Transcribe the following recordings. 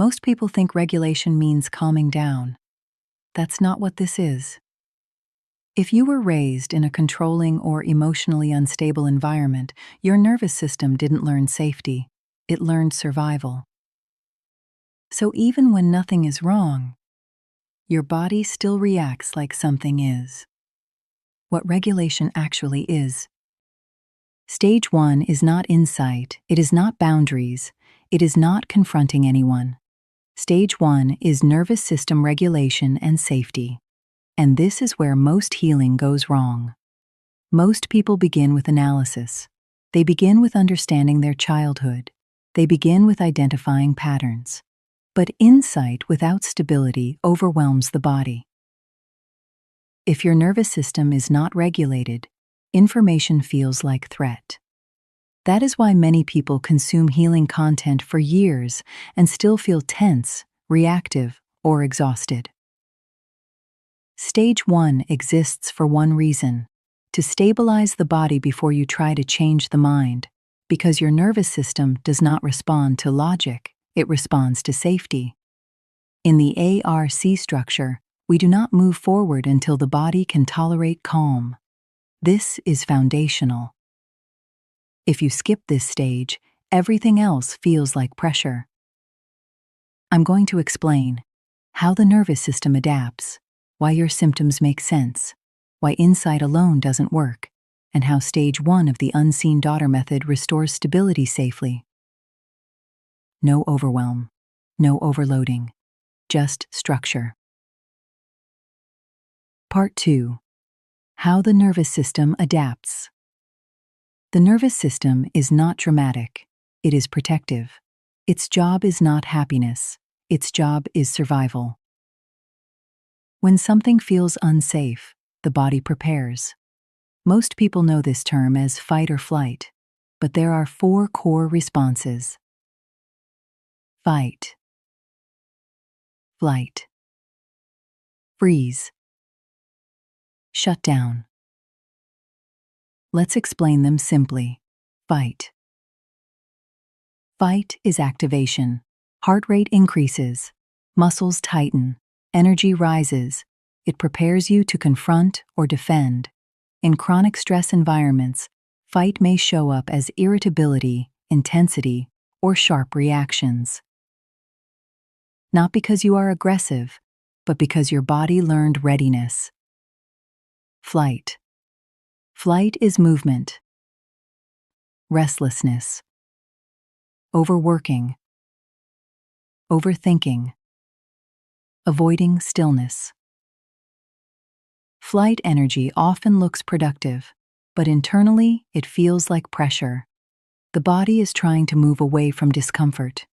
Most people think regulation means calming down. That's not what this is. If you were raised in a controlling or emotionally unstable environment, your nervous system didn't learn safety, it learned survival. So even when nothing is wrong, your body still reacts like something is. What regulation actually is. Stage 1 is not insight, it is not boundaries, it is not confronting anyone. Stage 1 is nervous system regulation and safety. And this is where most healing goes wrong. Most people begin with analysis. They begin with understanding their childhood. They begin with identifying patterns. But insight without stability overwhelms the body. If your nervous system is not regulated, information feels like threat. That is why many people consume healing content for years and still feel tense, reactive, or exhausted. Stage 1 exists for one reason: to stabilize the body before you try to change the mind, because your nervous system does not respond to logic, it responds to safety. In the ARC structure, we do not move forward until the body can tolerate calm. This is foundational. If you skip this stage, everything else feels like pressure. I'm going to explain how the nervous system adapts, why your symptoms make sense, why insight alone doesn't work, and how stage 1 of the unseen daughter method restores stability safely. No overwhelm, no overloading, just structure. Part 2. How the nervous system adapts. The nervous system is not dramatic, it is protective. Its job is not happiness, its job is survival. When something feels unsafe, the body prepares. Most people know this term as fight or flight, but there are 4 core responses. Fight, flight, freeze, shut down. Let's explain them simply. Fight. Fight is activation. Heart rate increases, muscles tighten, energy rises. It prepares you to confront or defend. In chronic stress environments, fight may show up as irritability, intensity, or sharp reactions. Not because you are aggressive, but because your body learned readiness. Flight. Flight is movement, restlessness, overworking, overthinking, avoiding stillness. Flight energy often looks productive, but internally it feels like pressure. The body is trying to move away from discomfort.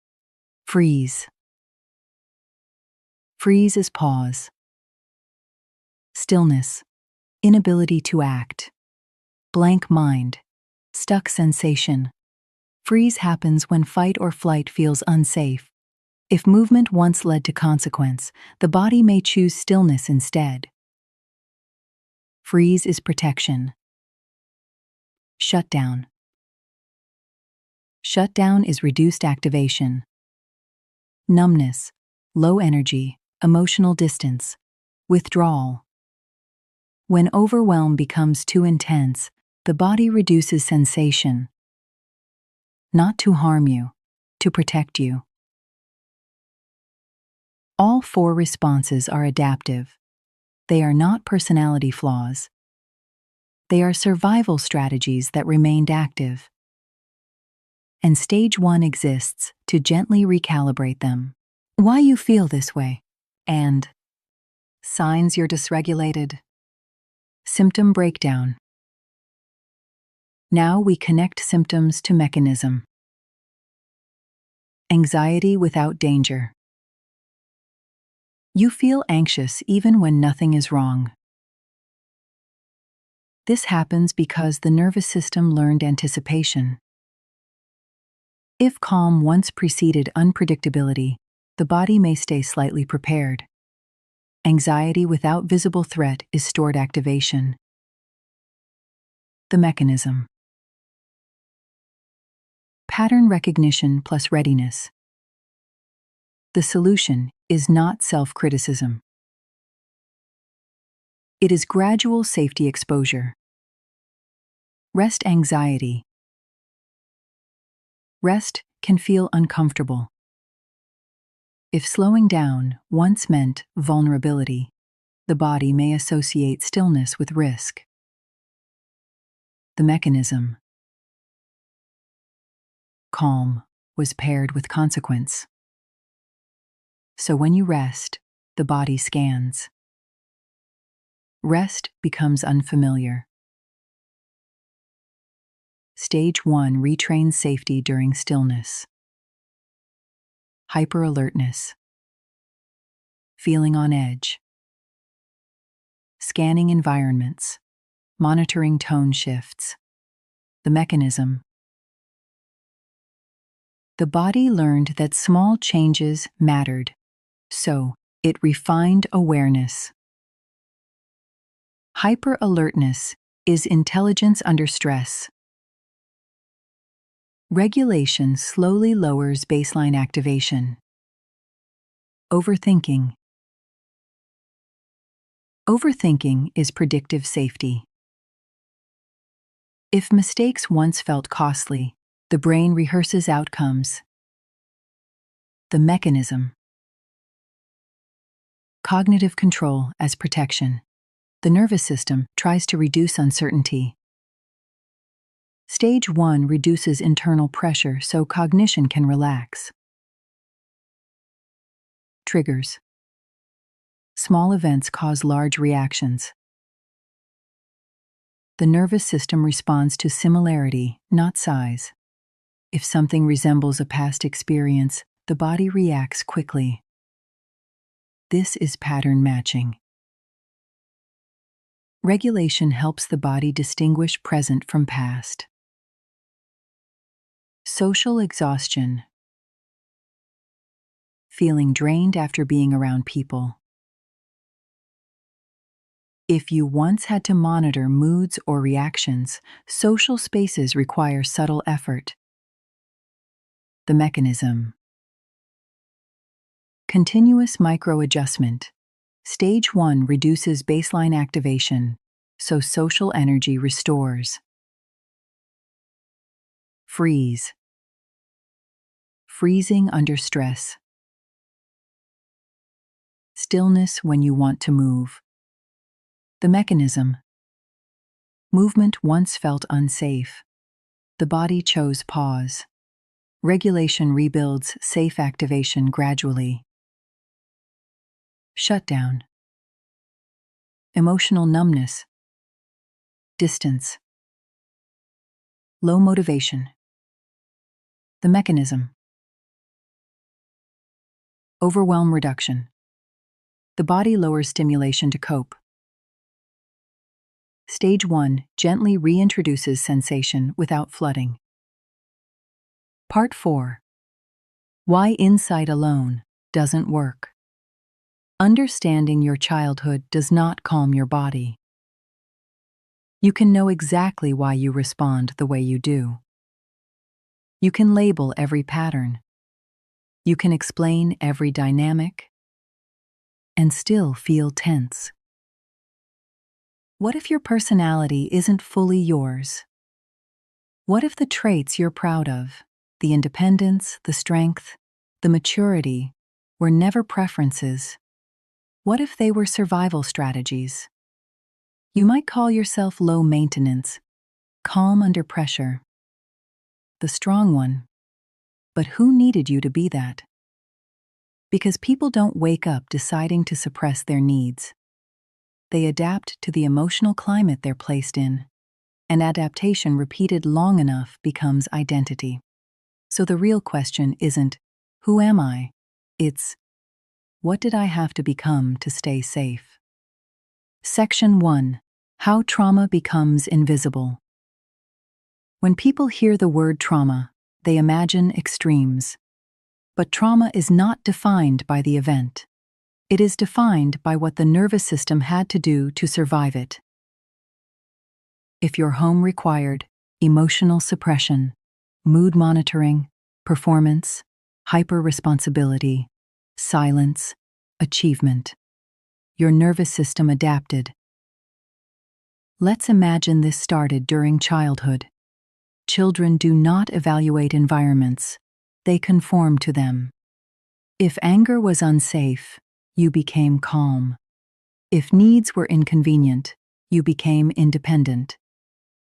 Freeze. Freeze is pause. Stillness, inability to act. Blank mind, stuck sensation. Freeze happens when fight or flight feels unsafe. If movement once led to consequence, the body may choose stillness instead. Freeze is protection. Shut down. Shut down is reduced activation. Numbness, low energy, emotional distance, withdrawal. When overwhelm becomes too intense, the body reduces sensation. Not to harm you, to protect you. All 4 responses are adaptive. They are not personality flaws. They are survival strategies that remained active. And stage 1 exists to gently recalibrate them. Why you feel this way, and signs you're dysregulated. Symptom breakdown. Now we connect symptoms to mechanism. Anxiety without danger. You feel anxious even when nothing is wrong. This happens because the nervous system learned anticipation. If calm once preceded unpredictability, the body may stay slightly prepared. Anxiety without visible threat is stored activation. The mechanism. Pattern recognition plus readiness. The solution is not self-criticism. It is gradual safety exposure. Rest anxiety. Rest can feel uncomfortable. If slowing down once meant vulnerability, the body may associate stillness with risk. The mechanism. Calm was paired with consequence. So when you rest, the body scans. Rest becomes unfamiliar. Stage 1 retrains safety during stillness. Hyperalertness. Feeling on edge. Scanning environments. Monitoring tone shifts. The mechanism. The body learned that small changes mattered, so it refined awareness. Hyperalertness is intelligence under stress. Regulation slowly lowers baseline activation. Overthinking. Overthinking is predictive safety. If mistakes once felt costly, the brain rehearses outcomes. The mechanism. Cognitive control as protection. The nervous system tries to reduce uncertainty. Stage 1 reduces internal pressure so cognition can relax. Triggers. Small events cause large reactions. The nervous system responds to similarity, not size. If something resembles a past experience, the body reacts quickly. This is pattern matching. Regulation helps the body distinguish present from past. Social exhaustion. Feeling drained after being around people. If you once had to monitor moods or reactions, social spaces require subtle effort. The mechanism. Continuous micro-adjustment. Stage 1 reduces baseline activation, so social energy restores. Freeze. Freezing under stress. Stillness when you want to move. The mechanism. Movement once felt unsafe. The body chose pause. Regulation rebuilds safe activation gradually. Shutdown. Emotional numbness. Distance. Low motivation. The mechanism. Overwhelm reduction. The body lowers stimulation to cope. Stage 1 gently reintroduces sensation without flooding. Part 4. Why insight alone doesn't work. Understanding your childhood does not calm your body. You can know exactly why you respond the way you do. You can label every pattern. You can explain every dynamic, and still feel tense. What if your personality isn't fully yours? What if the traits you're proud of, the independence, the strength, the maturity, were never preferences? What if they were survival strategies? You might call yourself low maintenance, calm under pressure, the strong one. But who needed you to be that? Because people don't wake up deciding to suppress their needs. They adapt to the emotional climate they're placed in, and adaptation repeated long enough becomes identity. So the real question isn't, who am I? It's, what did I have to become to stay safe? Section 1. How trauma becomes invisible. When people hear the word trauma, they imagine extremes. But trauma is not defined by the event. It is defined by what the nervous system had to do to survive it. If your home required emotional suppression, mood monitoring, performance, hyper-responsibility, silence, achievement. Your nervous system adapted. Let's imagine this started during childhood. Children do not evaluate environments, they conform to them. If anger was unsafe, you became calm. If needs were inconvenient, you became independent.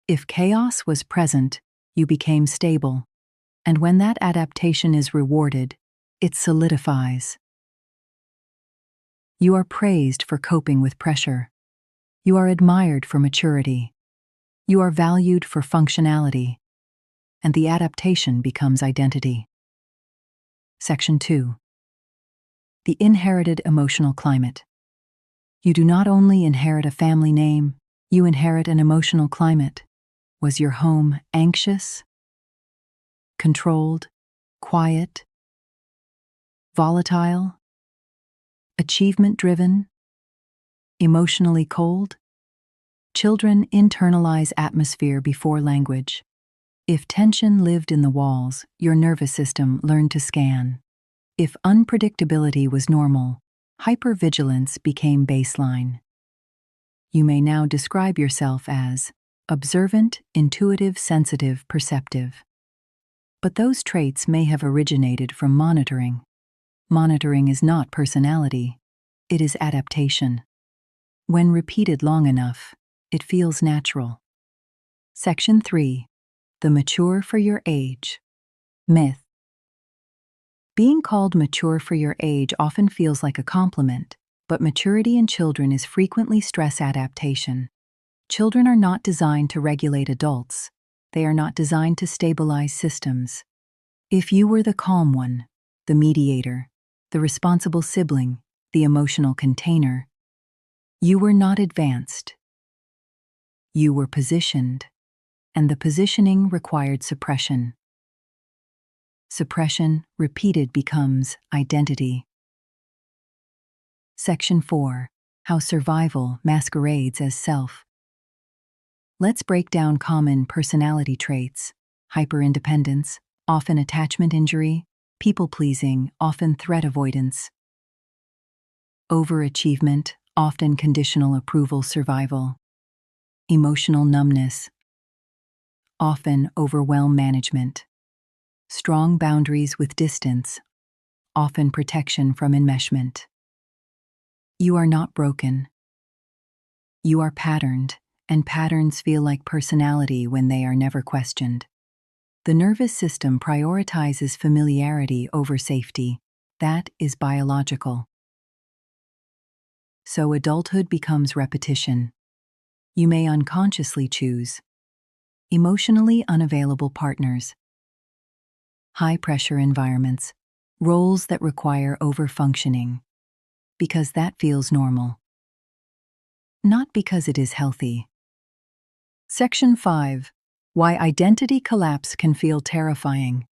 If chaos was present, you became stable. And when that adaptation is rewarded, it solidifies. You are praised for coping with pressure. You are admired for maturity. You are valued for functionality. And the adaptation becomes identity. Section 2. The inherited emotional climate. You do not only inherit a family name, you inherit an emotional climate. Was your home anxious, controlled, quiet, volatile, achievement-driven, emotionally cold? Children internalize atmosphere before language. If tension lived in the walls, your nervous system learned to scan. If unpredictability was normal, hypervigilance became baseline. You may now describe yourself as observant, intuitive, sensitive, perceptive. But those traits may have originated from monitoring. Monitoring is not personality, it is adaptation. When repeated long enough, it feels natural. Section 3. The mature for your age. Myth. Being called mature for your age often feels like a compliment, but maturity in children is frequently stress adaptation. Children are not designed to regulate adults. They are not designed to stabilize systems. If you were the calm one, the mediator, the responsible sibling, the emotional container, you were not advanced. You were positioned, and the positioning required suppression. Suppression, repeated, becomes identity. Section 4. How survival masquerades as self. Let's break down common personality traits: hyperindependence, often attachment injury; people-pleasing, often threat avoidance; overachievement, often conditional approval survival; emotional numbness, often overwhelm management; strong boundaries with distance, often protection from enmeshment. You are not broken. You are patterned, and patterns feel like personality when they are never questioned. The nervous system prioritizes familiarity over safety. That is biological. So adulthood becomes repetition. You may unconsciously choose emotionally unavailable partners, high-pressure environments, roles that require overfunctioning, because that feels normal, not because it is healthy. Section 5. Why identity collapse can feel terrifying.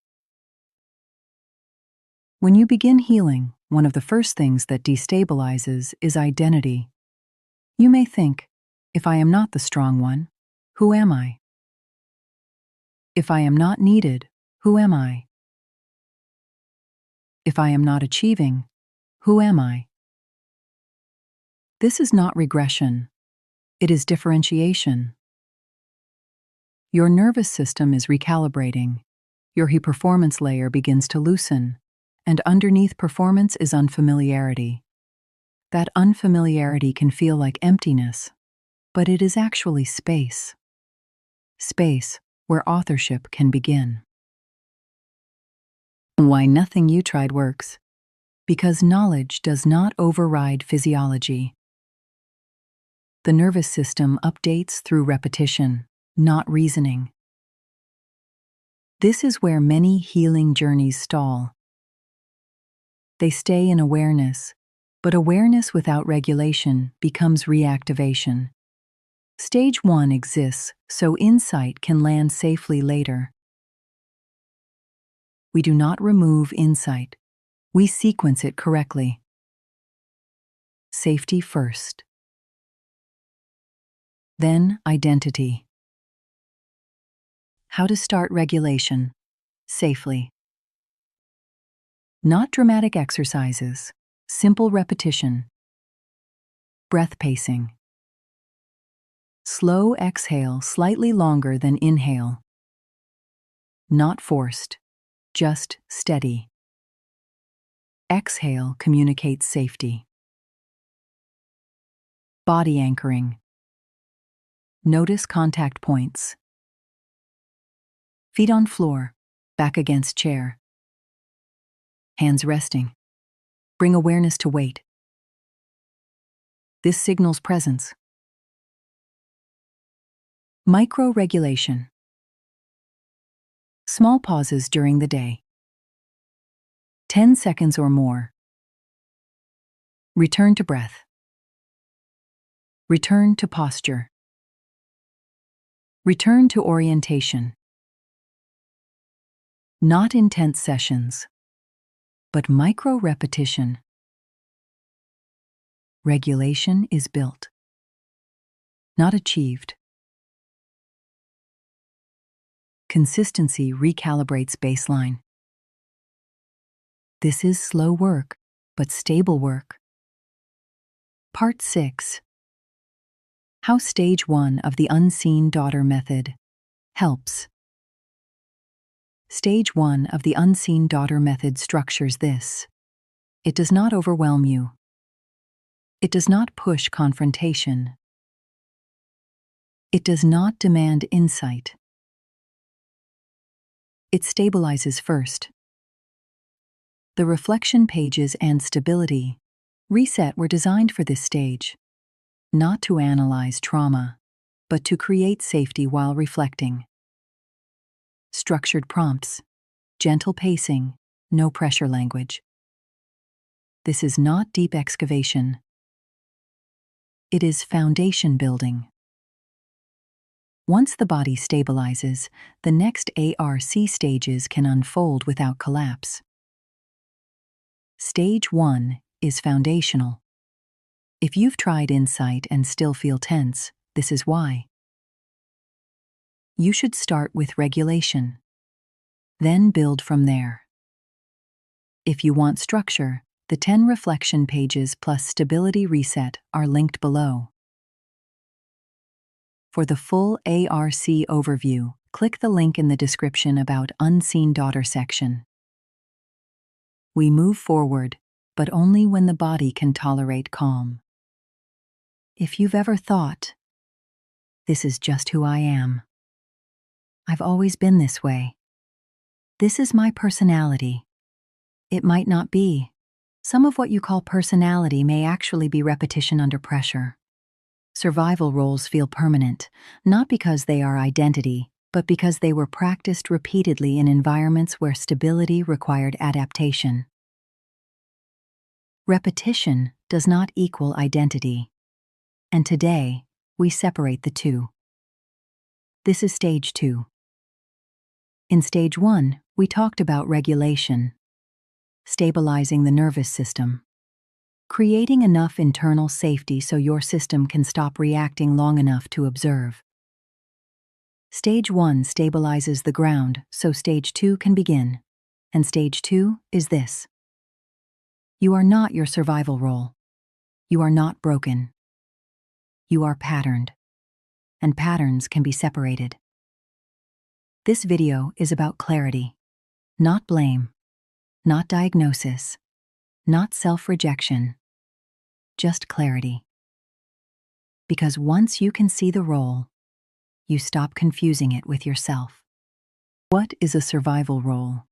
When you begin healing, one of the first things that destabilizes is identity. You may think, if I am not the strong one, who am I? If I am not needed, who am I? If I am not achieving, who am I? This is not regression. It is differentiation. Your nervous system is recalibrating. Your performance layer begins to loosen, and underneath performance is unfamiliarity. That unfamiliarity can feel like emptiness, but it is actually space. Space where authorship can begin. Why nothing you tried works. Because knowledge does not override physiology. The nervous system updates through repetition, not reasoning. This is where many healing journeys stall. They stay in awareness, but awareness without regulation becomes reactivation. Stage 1 exists so insight can land safely later. We do not remove insight. We sequence it correctly. Safety first. Then identity. How to start regulation safely. Not dramatic exercises, simple repetition. Breath pacing. Slow exhale slightly longer than inhale. Not forced, just steady. Exhale communicates safety. Body anchoring. Notice contact points. Feet on floor, back against chair. Hands resting. Bring awareness to weight. This signals presence. Micro-regulation. Small pauses during the day. 10 seconds or more. Return to breath. Return to posture. Return to orientation. Not intense sessions, but micro-repetition. Regulation is built, not achieved. Consistency recalibrates baseline. This is slow work, but stable work. Part 6. How Stage 1 of the Unseen Daughter Method helps. Stage 1 of the Unseen Daughter Method structures this. It does not overwhelm you. It does not push confrontation. It does not demand insight. It stabilizes first. The reflection pages and stability reset were designed for this stage, not to analyze trauma, but to create safety while reflecting. Structured prompts, gentle pacing, no pressure language. This is not deep excavation. It is foundation building. Once the body stabilizes, the next ARC stages can unfold without collapse. Stage 1 is foundational. If you've tried insight and still feel tense, this is why. You should start with regulation, then build from there. If you want structure, the 10 reflection pages plus stability reset are linked below. For the full ARC overview, click the link in the description about Unseen Daughter section. We move forward, but only when the body can tolerate calm. If you've ever thought, this is just who I am. I've always been this way. This is my personality. It might not be. Some of what you call personality may actually be repetition under pressure. Survival roles feel permanent, not because they are identity, but because they were practiced repeatedly in environments where stability required adaptation. Repetition does not equal identity, and today we separate the two. This is Stage 2. In Stage 1, we talked about regulation, stabilizing the nervous system, creating enough internal safety so your system can stop reacting long enough to observe. Stage 1 stabilizes the ground so Stage 2 can begin, and Stage 2 is this. You are not your survival role. You are not broken. You are patterned, and patterns can be separated. This video is about clarity, not blame, not diagnosis, not self-rejection, just clarity. Because once you can see the role, you stop confusing it with yourself. What is a survival role?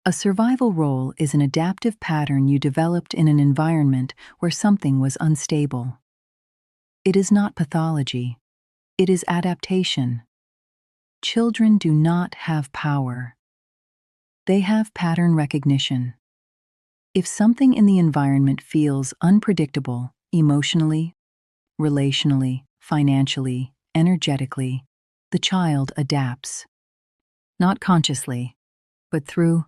A survival role is an adaptive pattern you developed in an environment where something was unstable. It is not pathology. It is adaptation. Children do not have power. They have pattern recognition. If something in the environment feels unpredictable, emotionally, relationally, financially, energetically, the child adapts. Not consciously, but through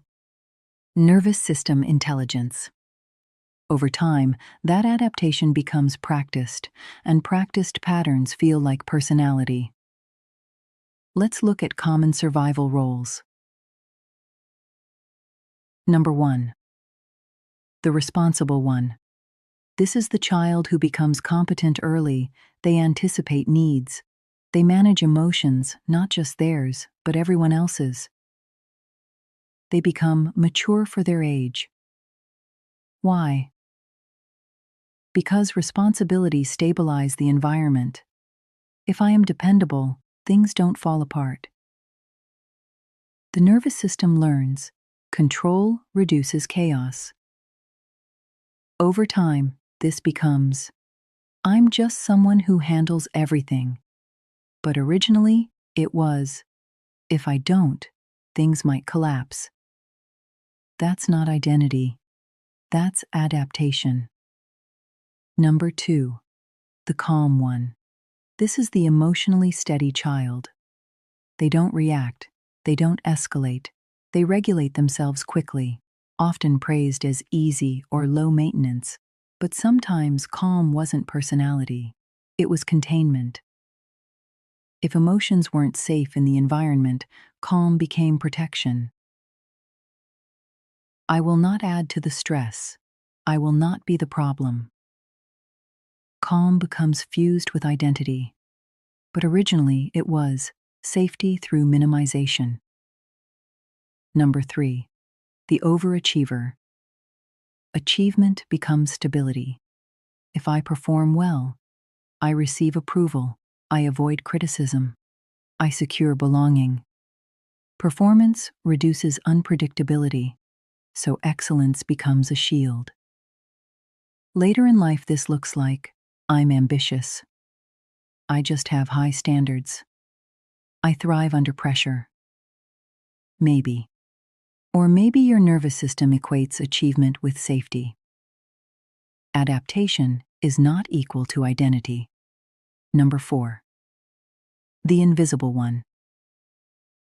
nervous system intelligence. Over time, that adaptation becomes practiced, and practiced patterns feel like personality. Let's look at common survival roles. Number 1. The responsible one. This is the child who becomes competent early. They anticipate needs. They manage emotions, not just theirs, but everyone else's. They become mature for their age. Why? Because responsibilities stabilize the environment. If I am dependable, things don't fall apart. The nervous system learns. Control reduces chaos. Over time, this becomes, I'm just someone who handles everything. But originally, it was, if I don't, things might collapse. That's not identity. That's adaptation. Number 2. The calm one. This is the emotionally steady child. They don't react. They don't escalate. They regulate themselves quickly, often praised as easy or low maintenance. But sometimes calm wasn't personality. It was containment. If emotions weren't safe in the environment, calm became protection. I will not add to the stress. I will not be the problem. Calm becomes fused with identity. But originally it was safety through minimization. Number 3. The overachiever. Achievement becomes stability. If I perform well, I receive approval. I avoid criticism. I secure belonging. Performance reduces unpredictability, so excellence becomes a shield. Later in life, this looks like, I'm ambitious. I just have high standards. I thrive under pressure. Maybe. Or maybe your nervous system equates achievement with safety. Adaptation is not equal to identity. Number 4. The invisible one.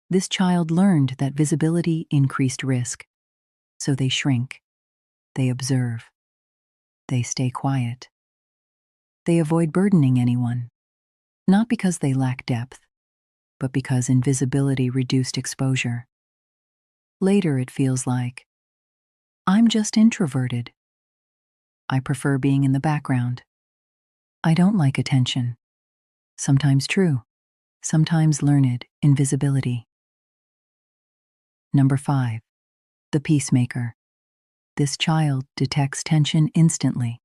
This child learned that visibility increased risk, so they shrink. They observe. They stay quiet. They avoid burdening anyone, not because they lack depth, but because invisibility reduced exposure. Later it feels like, I'm just introverted. I prefer being in the background. I don't like attention. Sometimes true, sometimes learned invisibility. Number 5. The peacemaker. This child detects tension instantly.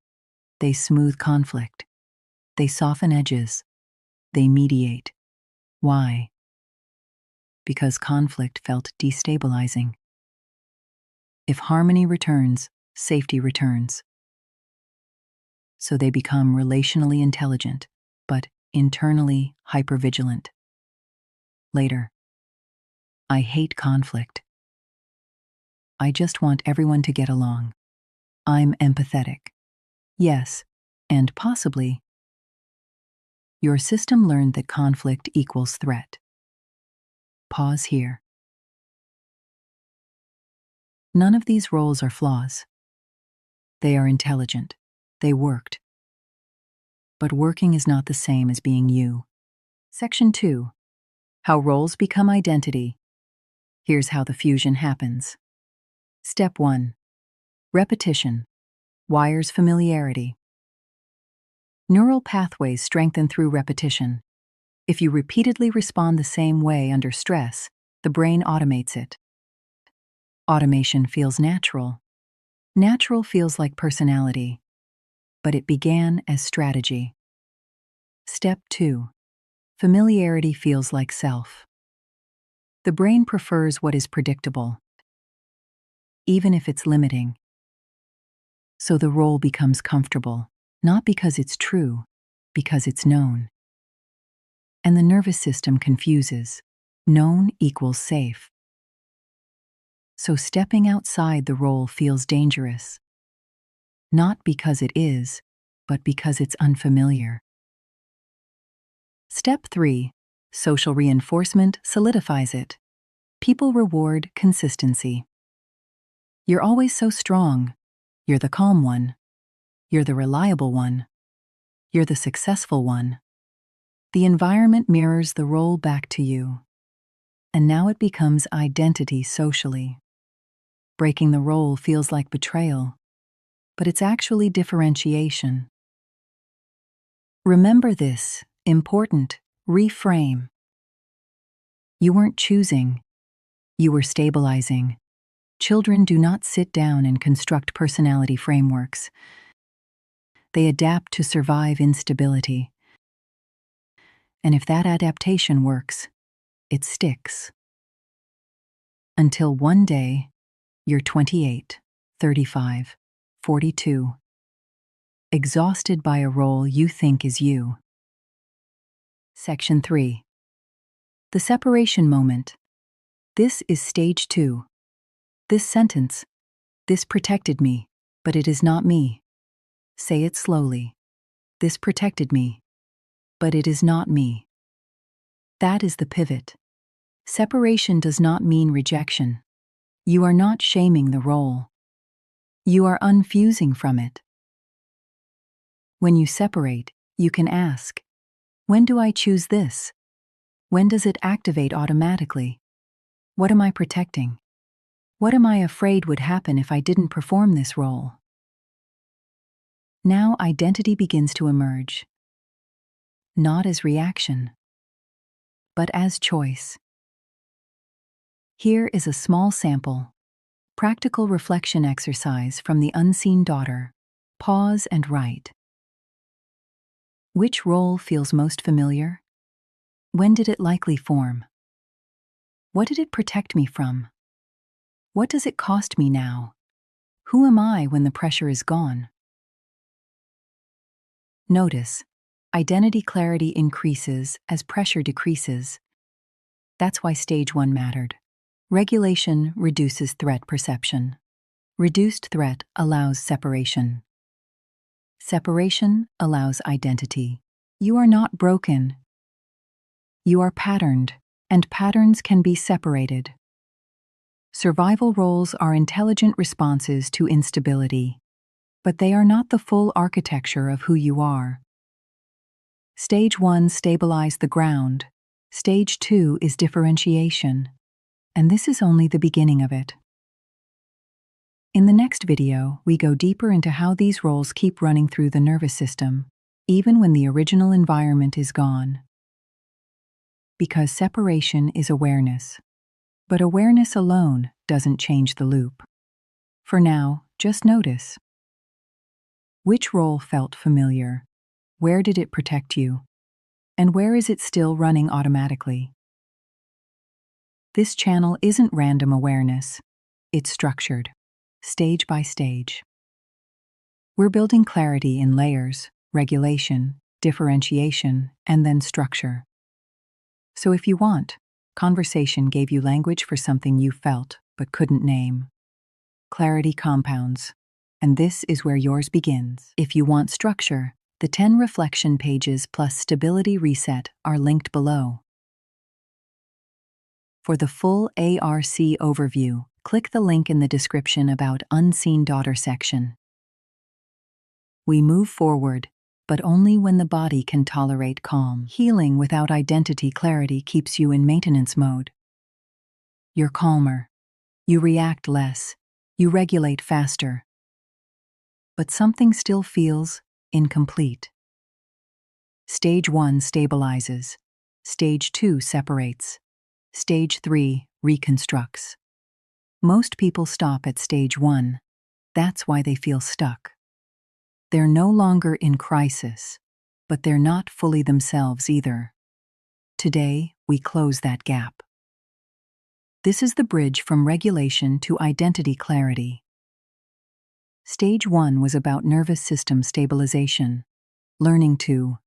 They smooth conflict. They soften edges. They mediate. Why? Because conflict felt destabilizing. If harmony returns, safety returns. So they become relationally intelligent, but internally hypervigilant. Later. I hate conflict. I just want everyone to get along. I'm empathetic. Yes, and possibly. Your system learned that conflict equals threat. Pause here. None of these roles are flaws. They are intelligent. They worked. But working is not the same as being you. Section 2. How roles become identity. Here's how the fusion happens. Step 1. Repetition. Wires familiarity. Neural pathways strengthen through repetition. If you repeatedly respond the same way under stress, the brain automates it. Automation feels natural. Natural feels like personality, but it began as strategy. Step 2. Familiarity feels like self. The brain prefers what is predictable, even if it's limiting. So the role becomes comfortable, not because it's true, because it's known. And the nervous system confuses. Known equals safe. So stepping outside the role feels dangerous. Not because it is, but because it's unfamiliar. Step 3. Social reinforcement solidifies it. People reward consistency. You're always so strong. You're the calm one. You're the reliable one. You're the successful one. The environment mirrors the role back to you. And now it becomes identity socially. Breaking the role feels like betrayal, but it's actually differentiation. Remember this important reframe. You weren't choosing, you were stabilizing. Children do not sit down and construct personality frameworks. They adapt to survive instability. And if that adaptation works, it sticks. Until one day, you're 28, 35, 42, exhausted by a role you think is you. Section 3. The separation moment. This is stage 2. This sentence, this protected me, but it is not me. Say it slowly. This protected me, but it is not me. That is the pivot. Separation does not mean rejection. You are not shaming the role. You are unfusing from it. When you separate, you can ask, when do I choose this? When does it activate automatically? What am I protecting? What am I afraid would happen if I didn't perform this role? Now identity begins to emerge. Not as reaction, but as choice. Here is a small sample. Practical reflection exercise from the unseen daughter. Pause and write. Which role feels most familiar? When did it likely form? What did it protect me from? What does it cost me now? Who am I when the pressure is gone? Notice, identity clarity increases as pressure decreases. That's why stage 1 mattered. Regulation reduces threat perception. Reduced threat allows separation. Separation allows identity. You are not broken. You are patterned, and patterns can be separated. Survival roles are intelligent responses to instability, but they are not the full architecture of who you are. Stage 1 stabilized the ground. Stage 2 is differentiation, and this is only the beginning of it. In the next video, we go deeper into how these roles keep running through the nervous system, even when the original environment is gone. Because separation is awareness, but awareness alone doesn't change the loop. For now, just notice. Which role felt familiar? Where did it protect you? And where is it still running automatically? This channel isn't random awareness. It's structured, stage by stage. We're building clarity in layers, regulation, differentiation, and then structure. So if you want, conversation gave you language for something you felt but couldn't name. Clarity compounds, and this is where yours begins. If you want structure, the 10 reflection pages plus stability reset are linked below. For the full ARC overview, click the link in the description about Unseen Daughter section. We move forward, but only when the body can tolerate calm. Healing without identity clarity keeps you in maintenance mode. You're calmer. You react less. You regulate faster. But something still feels incomplete. Stage 1 stabilizes. Stage 2 separates. Stage 3 reconstructs. Most people stop at stage 1. That's why they feel stuck. They're no longer in crisis, but they're not fully themselves either. Today, we close that gap. This is the bridge from regulation to identity clarity. Stage 1 was about nervous system stabilization, learning to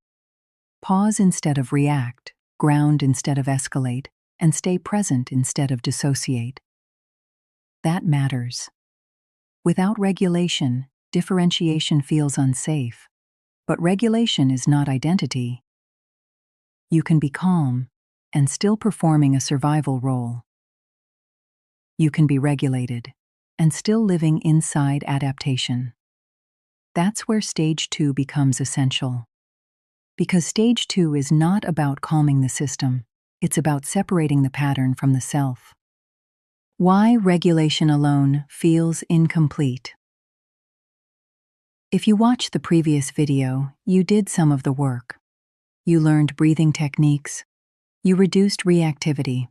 pause instead of react, ground instead of escalate, and stay present instead of dissociate. That matters. Without regulation, differentiation feels unsafe, but regulation is not identity. You can be calm and still performing a survival role. You can be regulated and still living inside adaptation. That's where stage 2 becomes essential. Because stage 2 is not about calming the system, it's about separating the pattern from the self. Why regulation alone feels incomplete. If you watched the previous video, you did some of the work. You learned breathing techniques. You reduced reactivity.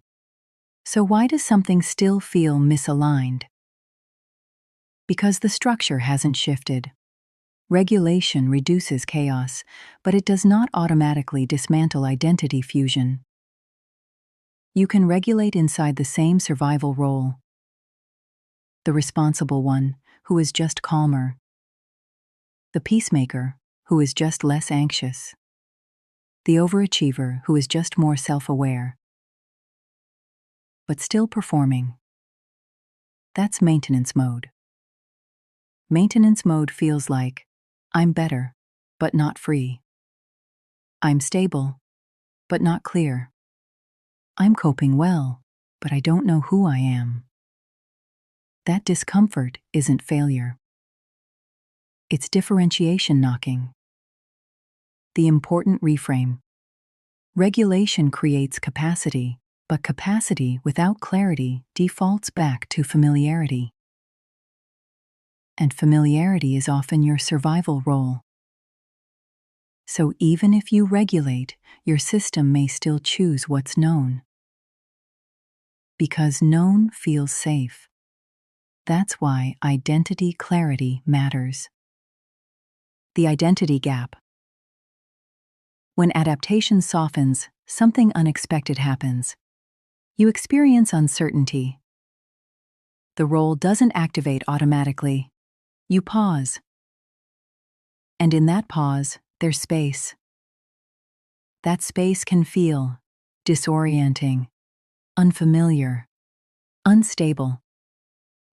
So why does something still feel misaligned? Because the structure hasn't shifted. Regulation reduces chaos, but it does not automatically dismantle identity fusion. You can regulate inside the same survival role. The responsible one, who is just calmer. The peacemaker, who is just less anxious. The overachiever, who is just more self-aware. But still performing. That's maintenance mode. Maintenance mode feels like, I'm better, but not free. I'm stable, but not clear. I'm coping well, but I don't know who I am. That discomfort isn't failure. It's differentiation knocking. The important reframe. Regulation creates capacity, but capacity without clarity defaults back to familiarity. And familiarity is often your survival role. So even if you regulate, your system may still choose what's known. Because known feels safe. That's why identity clarity matters. The identity gap. When adaptation softens, something unexpected happens. You experience uncertainty. The role doesn't activate automatically. You pause. And in that pause, there's space. That space can feel disorienting, unfamiliar, unstable,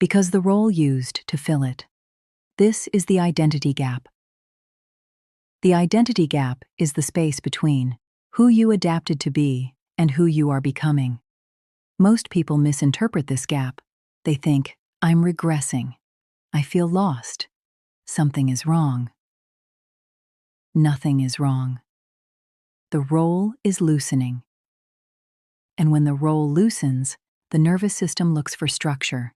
because the role used to fill it. This is the identity gap. The identity gap is the space between who you adapted to be and who you are becoming. Most people misinterpret this gap. They think, I'm regressing. I feel lost. Something is wrong. Nothing is wrong. The role is loosening. And when the role loosens, the nervous system looks for structure.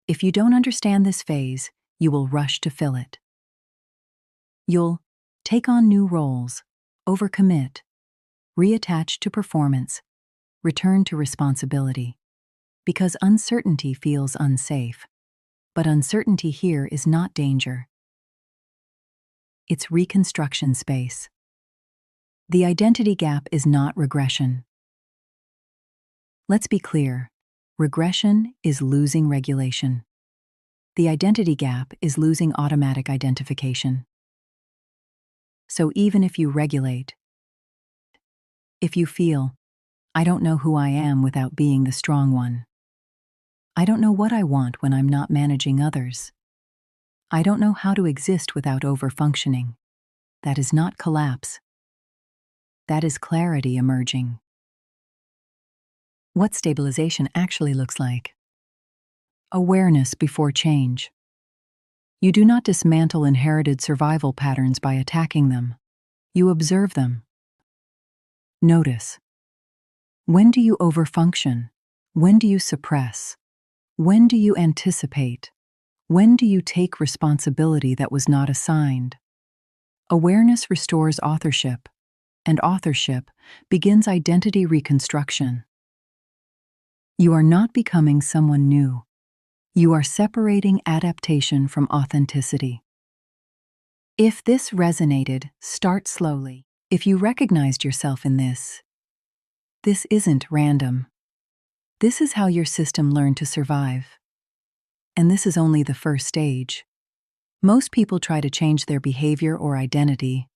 If you don't understand this phase, you will rush to fill it. You'll take on new roles, overcommit, reattach to performance, return to responsibility. Because uncertainty feels unsafe. But uncertainty here is not danger. It's reconstruction space. The identity gap is not regression. Let's be clear. Regression is losing regulation. The identity gap is losing automatic identification. So even if you regulate, if you feel, I don't know who I am without being the strong one. I don't know what I want when I'm not managing others. I don't know how to exist without overfunctioning. That is not collapse. That is clarity emerging. What stabilization actually looks like. Awareness before change. You do not dismantle inherited survival patterns by attacking them. You observe them. Notice. When do you overfunction? When do you suppress? When do you anticipate? When do you take responsibility that was not assigned? Awareness restores authorship, and authorship begins identity reconstruction. You are not becoming someone new. You are separating adaptation from authenticity. If this resonated, start slowly. If you recognized yourself in this isn't random. This is how your system learned to survive. And this is only the first stage. Most people try to change their behavior or identity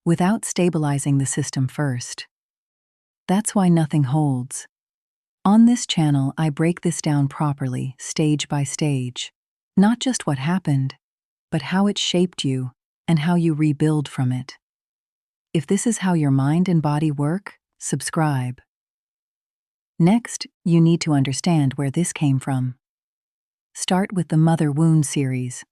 without stabilizing the system first. That's why nothing holds. On this channel, I break this down properly, stage by stage. Not just what happened, but how it shaped you and how you rebuild from it. If this is how your mind and body work, subscribe. Next, you need to understand where this came from. Start with the Mother Wound series.